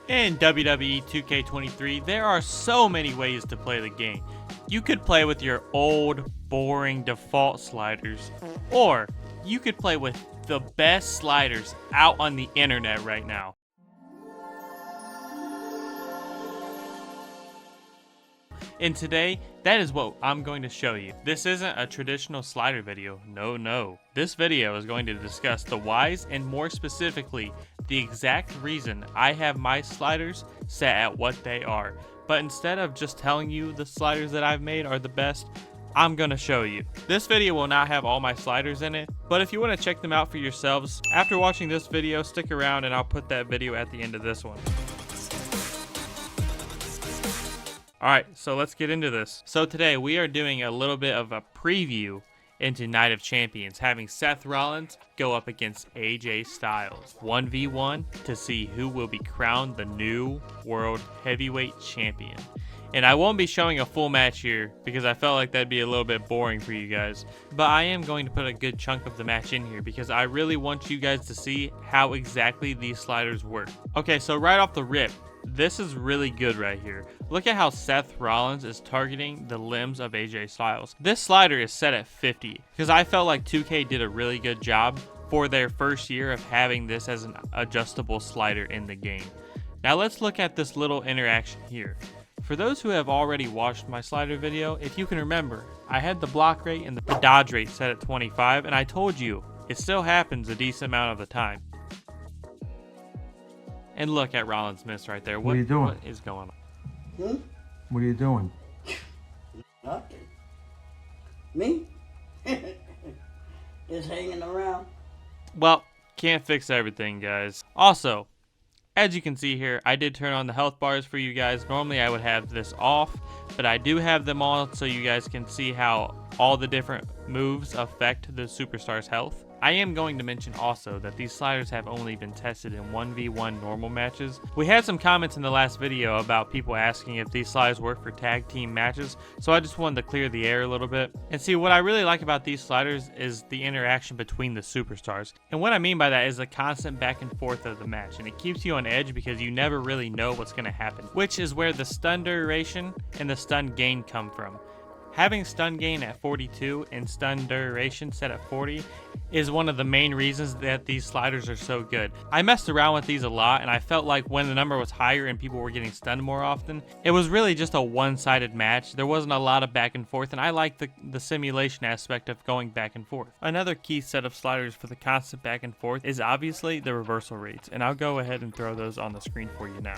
In WWE 2K23, there are so many ways to play the game. You could play with your old, boring default sliders, or you could play with the best sliders out on the internet right now. And today, that is what I'm going to show you. This isn't a traditional slider video, no. This video is going to discuss the whys and more specifically, the exact reason I have my sliders set at what they are. But instead of just telling you the sliders that I've made are the best, I'm gonna show you. This video will not have all my sliders in it, but if you want to check them out for yourselves, after watching this video, stick around and I'll put that video at the end of this one. Alright, so let's get into this. So today we are doing a little bit of a preview into Night of Champions, having Seth Rollins go up against AJ Styles 1v1 to see who will be crowned the new World Heavyweight Champion. And I won't be showing a full match here because I felt like that'd be a little bit boring for you guys. But I am going to put a good chunk of the match in here because I really want you guys to see how exactly these sliders work. Okay, so right off the rip, this is really good right here. Look at how Seth Rollins is targeting the limbs of AJ Styles. This slider is set at 50 because I felt like 2K did a really good job for their first year of having this as an adjustable slider in the game. Now let's look at this little interaction here. For those who have already watched my slider video, if you can remember, I had the block rate and the dodge rate set at 25, and I told you it still happens a decent amount of the time. And look at Rollins miss right there. What are you doing? What is going on? What are you doing? Nothing. Me? Just hanging around. Well, can't fix everything, guys. Also, as you can see here, I did turn on the health bars for you guys. Normally I would have this off, but I do have them on so you guys can see how all the different moves affect the superstar's health. I am going to mention also that these sliders have only been tested in 1v1 normal matches. We had some comments in the last video about people asking if these sliders work for tag team matches, so I just wanted to clear the air a little bit. And see, what I really like about these sliders is the interaction between the superstars. And what I mean by that is the constant back and forth of the match, and it keeps you on edge because you never really know what's going to happen, which is where the stun duration and the stun gain come from. Having stun gain at 42 and stun duration set at 40 is one of the main reasons that these sliders are so good. I messed around with these a lot and I felt like when the number was higher and people were getting stunned more often, it was really just a one-sided match. There wasn't a lot of back and forth, and I like the simulation aspect of going back and forth. Another key set of sliders for the constant back and forth is obviously the reversal rates, and I'll go ahead and throw those on the screen for you now.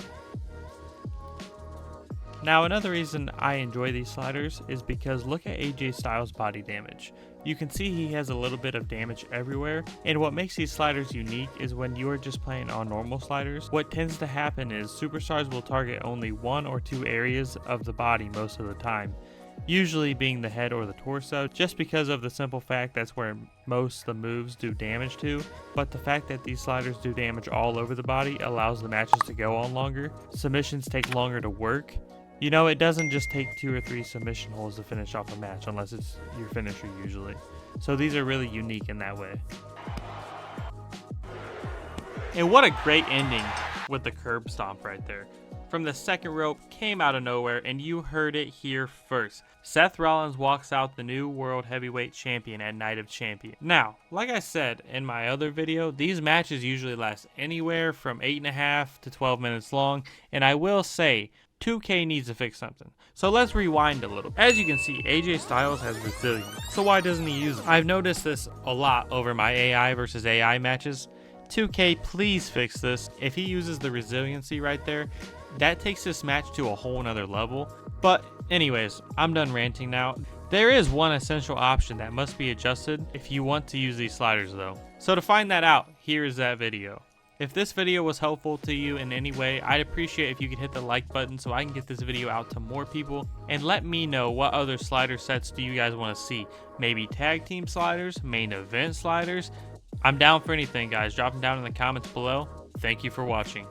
Now, another reason I enjoy these sliders is because look at AJ Styles' body damage. You can see he has a little bit of damage everywhere, and what makes these sliders unique is when you are just playing on normal sliders, what tends to happen is superstars will target only one or two areas of the body most of the time, usually being the head or the torso, just because of the simple fact that's where most of the moves do damage to. But the fact that these sliders do damage all over the body allows the matches to go on longer. Submissions take longer to work. You know, it doesn't just take 2 or 3 submission holds to finish off a match unless it's your finisher usually. So these are really unique in that way. And what a great ending with the curb stomp right there. From the second rope, came out of nowhere, and you heard it here first. Seth Rollins walks out the new World Heavyweight Champion at Night of Champions. Now, like I said in my other video, these matches usually last anywhere from 8.5 to 12 minutes long, and I will say, 2K needs to fix something. So let's rewind a little. As you can see, AJ Styles has resilience, so why doesn't he use it? I've noticed this a lot over my AI versus AI matches. 2K, please fix this. If he uses the resiliency right there, that takes this match to a whole nother level. But anyways, I'm done ranting now. There is one essential option that must be adjusted if you want to use these sliders though. So to find that out, here is that video. If this video was helpful to you in any way, I'd appreciate if you could hit the like button so I can get this video out to more people, and let me know what other slider sets do you guys want to see. Maybe tag team sliders, main event sliders. I'm down for anything, guys. Drop them down in the comments below. Thank you for watching.